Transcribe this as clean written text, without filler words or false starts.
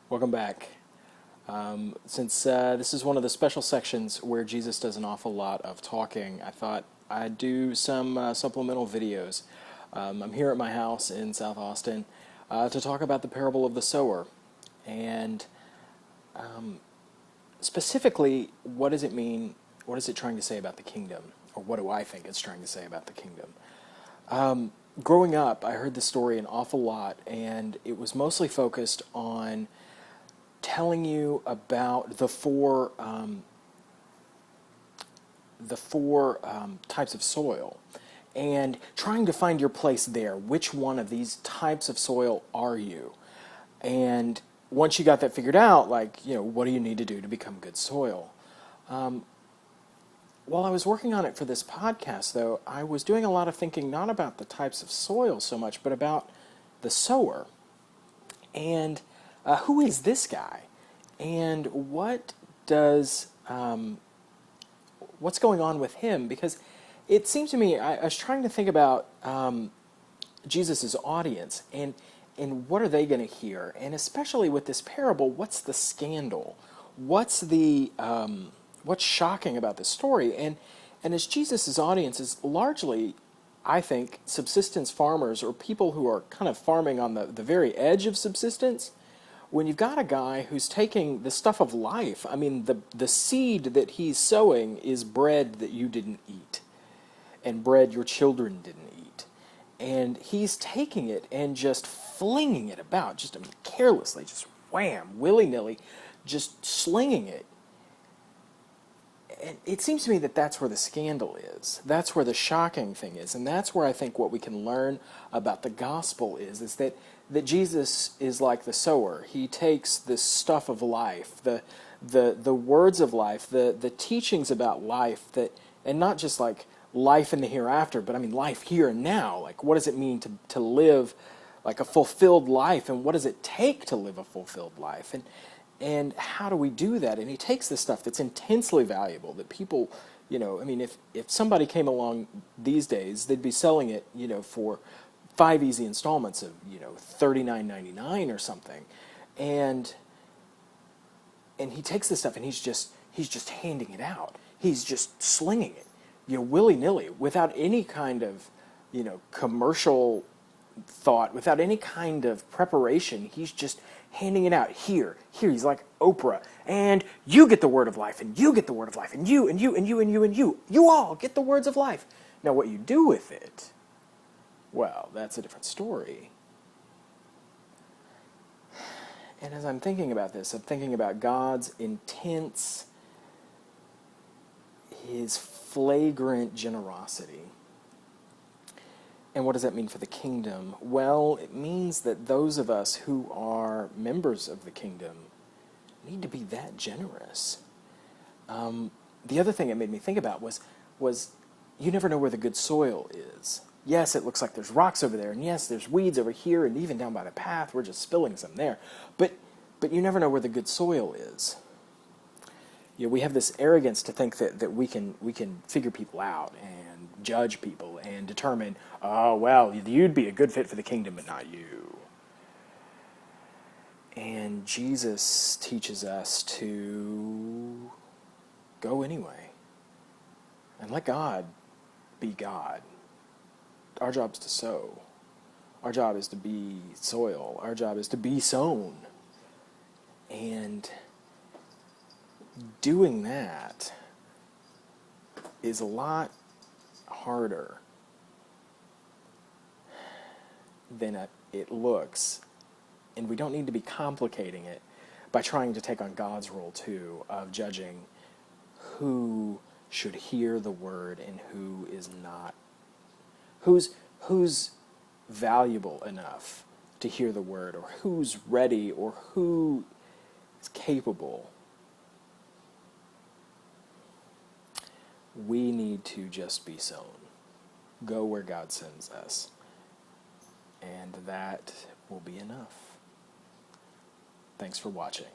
Welcome back. Since this is one of the special sections where Jesus does an awful lot of talking, I thought I'd do some supplemental videos. I'm here at my house in South Austin to talk about the parable of the sower. And specifically, what does it mean? What is it trying to say about the kingdom? Or what do I think it's trying to say about the kingdom? Growing up, I heard this story an awful lot, and it was mostly focused on telling you about the four types of soil and trying to find your place there. Which one of these types of soil are you? And once you got that figured out, what do you need to do to become good soil? While I was working on it for this podcast, though, I was doing a lot of thinking not about the types of soil so much, but about the sower. And who is this guy? And what's going on with him? Because it seems to me, I was trying to think about Jesus' audience and what are they going to hear? And especially with this parable, what's the scandal? What's shocking about this story? And as Jesus' audience is largely, I think, subsistence farmers or people who are kind of farming on the very edge of subsistence, when you've got a guy who's taking the stuff of life, I mean, the seed that he's sowing is bread that you didn't eat, and bread your children didn't eat. And he's taking it and just flinging it about, just carelessly, just wham, willy-nilly, just slinging it. And it seems to me that that's where the scandal is. That's where the shocking thing is. And that's where I think what we can learn about the gospel is that Jesus is like the sower. He takes this stuff of life, the words of life, the teachings about life, and not just like life in the hereafter, but I mean life here and now. Like, what does it mean to live like a fulfilled life, and what does it take to live a fulfilled life? And how do we do that? And he takes this stuff that's intensely valuable that people, if somebody came along these days, they'd be selling it, for 5 easy installments of, $39.99 or something. And he takes this stuff and he's just handing it out. He's just slinging it, willy-nilly, without any kind of, commercial thought, without any kind of preparation. He's just handing it out. Here, he's like Oprah. And you get the word of life, and you get the word of life, and you, and you, and you, and you, and you. You all get the words of life. Now, what you do with it, well, that's a different story. And as I'm thinking about this, I'm thinking about God's intense, his flagrant generosity. And what does that mean for the kingdom? Well, it means that those of us who are members of the kingdom need to be that generous. The other thing it made me think about was you never know where the good soil is. Yes, it looks like there's rocks over there, and yes, there's weeds over here, and even down by the path, we're just spilling some there. But you never know where the good soil is. We have this arrogance to think that we can figure people out and judge people and determine, oh, well, you'd be a good fit for the kingdom, but not you. And Jesus teaches us to go anyway and let God be God. Our job is to sow. Our job is to be soil. Our job is to be sown. And doing that is a lot harder than it looks. And we don't need to be complicating it by trying to take on God's role too of judging who should hear the word and who is not. Who's valuable enough to hear the word, or who's ready, or who is capable. We need to just be sown. Go where God sends us. And that will be enough. Thanks for watching.